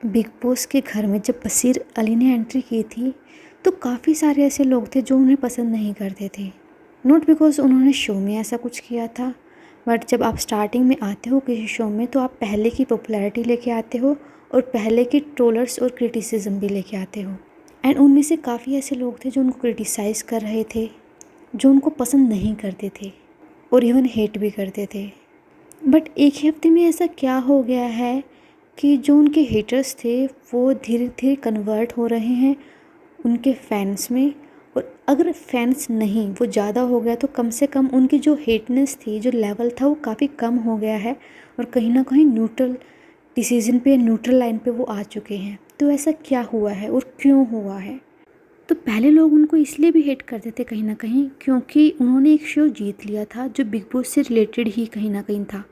Big boss के घर में जब बशीर अली ने एंट्री की थी तो काफ़ी सारे ऐसे लोग थे जो उन्हें पसंद नहीं करते थे। नॉट बिकॉज उन्होंने शो में ऐसा कुछ किया था, बट जब आप स्टार्टिंग में आते हो किसी शो में तो आप पहले की पॉपुलैरिटी लेके आते हो और पहले की ट्रोलर्स और क्रिटिसिज्म भी लेके आते हो। एंड उनमें से काफ़ी ऐसे लोग थे जो उनको क्रिटिसाइज़ कर रहे थे, जो उनको पसंद नहीं करते थे और इवन हेट भी करते थे। बट एक ही हफ्ते में ऐसा क्या हो गया है कि जो उनके हेटर्स थे वो धीरे धीरे कन्वर्ट हो रहे हैं उनके फैंस में। और अगर फैंस नहीं वो ज़्यादा हो गया तो कम से कम उनकी जो हेटनेस थी, जो लेवल था, वो काफ़ी कम हो गया है और कहीं ना कहीं न्यूट्रल डिसीजन पे, न्यूट्रल लाइन पे वो आ चुके हैं। तो ऐसा क्या हुआ है और क्यों हुआ है? तो पहले लोग उनको इसलिए भी हेट करते थे कहीं ना कहीं क्योंकि उन्होंने एक शो जीत लिया था जो बिग बॉस से रिलेटेड ही कहीं ना कहीं था,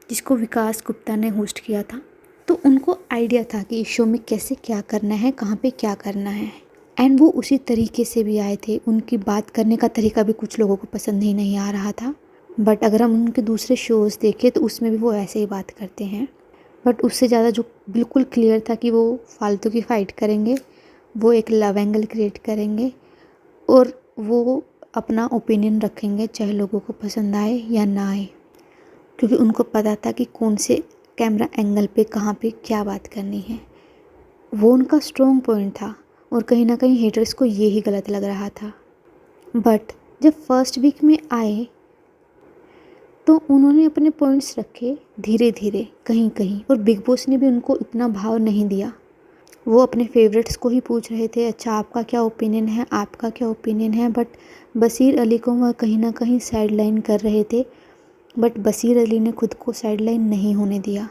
जिसको विकास गुप्ता ने होस्ट किया था। तो उनको आइडिया था कि इस शो में कैसे क्या करना है, कहाँ पे क्या करना है। एंड वो उसी तरीके से भी आए थे। उनकी बात करने का तरीका भी कुछ लोगों को पसंद ही नहीं आ रहा था, बट अगर हम उनके दूसरे शोज़ देखें तो उसमें भी वो ऐसे ही बात करते हैं। बट उससे ज़्यादा जो बिल्कुल क्लियर था कि वो फालतू की फ़ाइट करेंगे, वो एक लव एंगल क्रिएट करेंगे और वो अपना ओपिनियन रखेंगे चाहे लोगों को पसंद आए या ना आए, क्योंकि उनको पता था कि कौन से कैमरा एंगल पे कहाँ पे क्या बात करनी है। वो उनका स्ट्रॉन्ग पॉइंट था और कहीं ना कहीं हेटर्स को ये ही गलत लग रहा था। बट जब फर्स्ट वीक में आए तो उन्होंने अपने पॉइंट्स रखे धीरे धीरे कहीं कहीं, और बिग बॉस ने भी उनको इतना भाव नहीं दिया। वो अपने फेवरेट्स को ही पूछ रहे थे, अच्छा आपका क्या ओपिनियन है, आपका क्या ओपिनियन है। बट बशीर अली को वह कहीं ना कहीं साइड लाइन कर रहे थे, बट बशीर अली ने खुद को साइड लाइन नहीं होने दिया।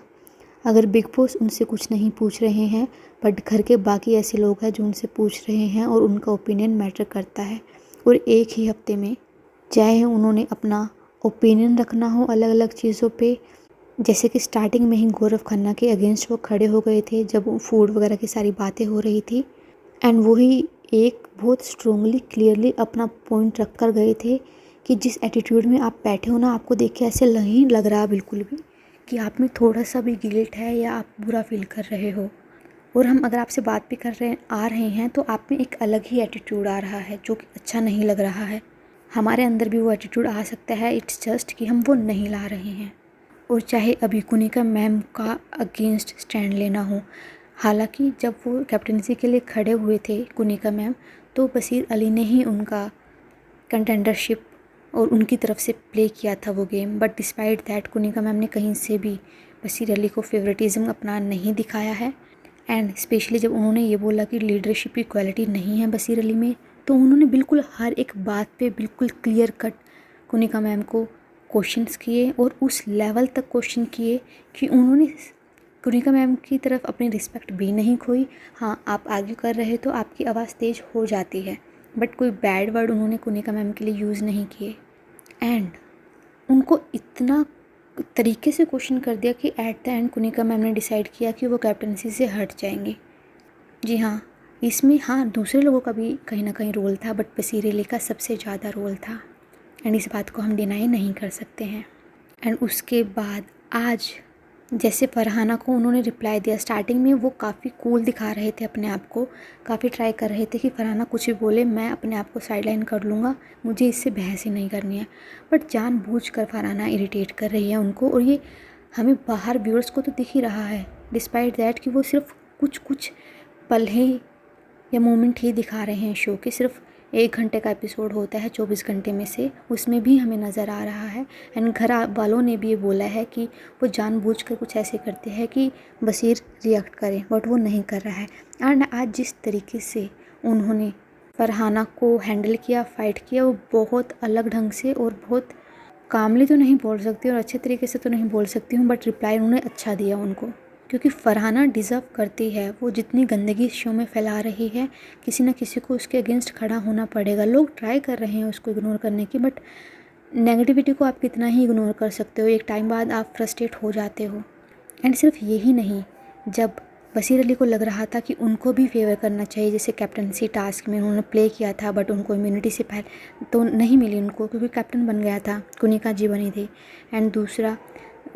अगर बिग बॉस उनसे कुछ नहीं पूछ रहे हैं, बट घर के बाकी ऐसे लोग हैं जो उनसे पूछ रहे हैं और उनका ओपिनियन मैटर करता है। और एक ही हफ्ते में चाहे उन्होंने अपना ओपिनियन रखना हो अलग अलग चीज़ों पे, जैसे कि स्टार्टिंग में ही गौरव खन्ना के अगेंस्ट वो खड़े हो गए थे जब फूड वगैरह की सारी बातें हो रही थी। एंड वही एक बहुत स्ट्रोंगली क्लियरली अपना पॉइंट रख कर गए थे कि जिस एटीट्यूड में आप बैठे हो ना, आपको देख के ऐसे नहीं लग रहा बिल्कुल भी कि आप में थोड़ा सा भी गिल्ट है या आप बुरा फील कर रहे हो। और हम अगर आपसे बात भी कर रहे आ रहे हैं तो आप में एक अलग ही एटीट्यूड आ रहा है जो कि अच्छा नहीं लग रहा है। हमारे अंदर भी वो एटीट्यूड आ सकता है, इट्स जस्ट कि हम वो नहीं ला रहे हैं। और चाहे अभी कुनिका मैम का अगेंस्ट स्टैंड लेना हो, हालांकि जब वो कैप्टनसी के लिए खड़े हुए थे कुनिका मैम, तो बशीर अली ने ही उनका कंटेंडरशिप और उनकी तरफ से प्ले किया था वो game. But despite that Kunika ma'am ने कहीं से भी बशीर अली को फेवरेटिज्म अपना नहीं दिखाया है। एंड स्पेशली जब उन्होंने ये बोला कि लीडरशिप की क्वालिटी नहीं है बशीर अली में, तो उन्होंने बिल्कुल हर एक बात पे बिल्कुल क्लियर कट कुनिका मैम को क्वेश्चंस किए और उस लेवल तक क्वेश्चन किए कि उन्होंने कुनिका मैम की तरफ अपनी रिस्पेक्ट भी नहीं खोई। हाँ, आप आर्ग्यू कर रहे तो आपकी आवाज़ तेज़ हो जाती है, बट कोई बैड वर्ड उन्होंने कुनिका मैम के लिए यूज़ नहीं किए। एंड उनको इतना तरीके से क्वेश्चन कर दिया कि at the end Kunika ma'am ने डिसाइड किया कि वो कैप्टनसी से हट जाएंगे। जी हाँ, इसमें हाँ दूसरे लोगों का भी कहीं ना कहीं रोल था, बट बशीर अली का सबसे ज़्यादा रोल था। एंड इस बात को हम डिनाई नहीं कर सकते हैं। एंड उसके बाद आज जैसे फरहाना को उन्होंने रिप्लाई दिया, स्टार्टिंग में वो काफ़ी कूल दिखा रहे थे अपने आप को, काफ़ी ट्राई कर रहे थे कि फरहाना कुछ भी बोले मैं अपने आप को साइडलाइन कर लूँगा, मुझे इससे बहस ही नहीं करनी है। बट जानबूझकर फरहाना इरिटेट कर रही है उनको, और ये हमें बाहर व्यूअर्स को तो दिख ही रहा है, डिस्पाइट दैट कि वो सिर्फ कुछ कुछ पल ही या मोमेंट ही दिखा रहे हैं शो के। सिर्फ 1 घंटे का एपिसोड होता है 24 घंटे में से, उसमें भी हमें नज़र आ रहा है। एंड घर वालों ने भी ये बोला है कि वो जानबूझकर कुछ ऐसे करते हैं कि बशीर रिएक्ट करे, बट वो नहीं कर रहा है। एंड आज जिस तरीके से उन्होंने फरहाना को हैंडल किया, फाइट किया, वो बहुत अलग ढंग से और बहुत कामली तो नहीं बोल सकती और अच्छे तरीके से तो नहीं बोल सकती हूँ, बट रिप्लाई उन्होंने अच्छा दिया उनको, क्योंकि फरहाना डिज़र्व करती है। वो जितनी गंदगी इस शो में फैला रही है, किसी न किसी को उसके अगेंस्ट खड़ा होना पड़ेगा। लोग ट्राई कर रहे हैं उसको इग्नोर करने की, बट नेगेटिविटी को आप कितना ही इग्नोर कर सकते हो, एक टाइम बाद आप फ्रस्ट्रेट हो जाते हो। एंड सिर्फ यही नहीं, जब बशीर अली को लग रहा था कि उनको भी फेवर करना चाहिए, जैसे कैप्टनसी टास्क में उन्होंने प्ले किया था, बट उनको इम्यूनिटी से पहले तो नहीं मिली उनको, क्योंकि कैप्टन बन गया था, कुनिका जी बनी थी। एंड दूसरा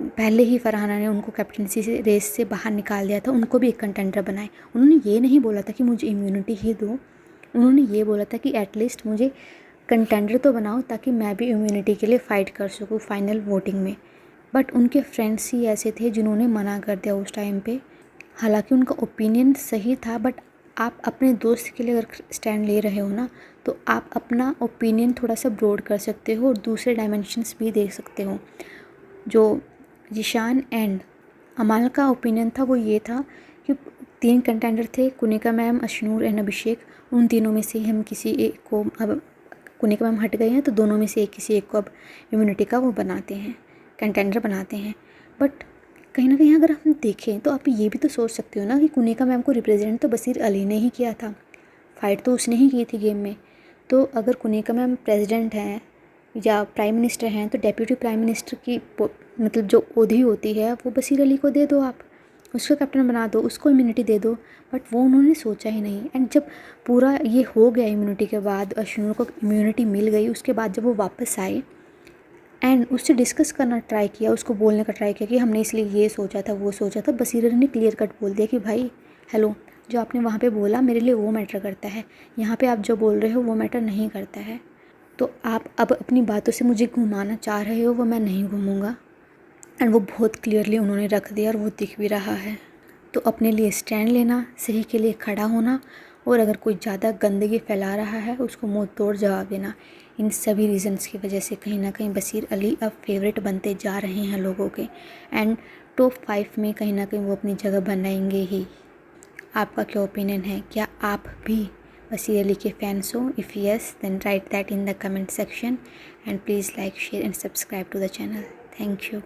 पहले ही फरहाना ने उनको कैप्टनसी से रेस से बाहर निकाल दिया था, उनको भी एक कंटेंडर बनाए। उन्होंने ये नहीं बोला था कि मुझे इम्यूनिटी ही दो, उन्होंने ये बोला था कि एटलीस्ट मुझे कंटेंडर तो बनाओ ताकि मैं भी इम्यूनिटी के लिए फ़ाइट कर सकूँ फाइनल वोटिंग में। बट उनके फ्रेंड्स ही ऐसे थे जिन्होंने मना कर दिया उस टाइम पे। हालांकि उनका ओपिनियन सही था, बट आप अपने दोस्त के लिए अगर स्टैंड ले रहे हो ना, तो आप अपना ओपिनियन थोड़ा सा ब्रॉड कर सकते हो और दूसरे डायमेंशंस भी देख सकते हो। जो जिशान एंड अमाल का ओपिनियन था वो ये था कि 3 कंटेंडर थे, कुनिका मैम, अशनूर एंड अभिषेक। उन तीनों में से हम किसी एक को, अब कुनिका मैम हट गए हैं तो दोनों में से किसी एक को अब इम्यूनिटी का वो बनाते हैं, कंटेंडर बनाते हैं। बट कहीं ना कहीं अगर हम देखें तो आप ये भी तो सोच सकते हो ना कि कुनिका मैम को रिप्रेजेंट तो बसीर अली ने ही किया था, फ़ाइट तो उसने ही की थी गेम में। तो अगर कुनिका मैम प्रेसिडेंट हैं या प्राइम मिनिस्टर हैं तो डेप्यूटी प्राइम मिनिस्टर की मतलब जो ओहदी होती है वो बसीर अली को दे दो, आप उसको कैप्टन बना दो, उसको इम्यूनिटी दे दो। बट वो उन्होंने सोचा ही नहीं। एंड जब पूरा ये हो गया इम्यूनिटी के बाद, अशनूर को इम्यूनिटी मिल गई, उसके बाद जब वो वापस आए एंड उससे डिस्कस करना ट्राई किया, उसको बोलने का ट्राई किया कि हमने इसलिए ये सोचा था, वो सोचा था, बसीर अली ने क्लियर कट बोल दिया कि भाई हेलो, जो आपने वहाँ पे बोला मेरे लिए वो मैटर करता है, यहाँ पे आप जो बोल रहे हो वो मैटर नहीं करता है। तो आप अब अपनी बातों से मुझे घुमाना चाह रहे हो, वो मैं नहीं घूमूंगा। एंड वो बहुत क्लियरली उन्होंने रख दिया और वो दिख भी रहा है। तो अपने लिए स्टैंड लेना, सही के लिए खड़ा होना, और अगर कोई ज़्यादा गंदगी फैला रहा है उसको मुंह तोड़ जवाब देना। इन सभी रीज़न्स की वजह से कहीं ना कहीं बसीर अली अब फेवरेट बनते जा रहे हैं लोगों के, एंड टॉप 5 में कहीं ना कहीं वो अपनी जगह बनाएंगे ही। आपका क्या ओपिनियन है? क्या आप भी बसीर अली के फैंस हो? If yes, then write that in the comment section, and please like, share and subscribe to the channel. Thank you.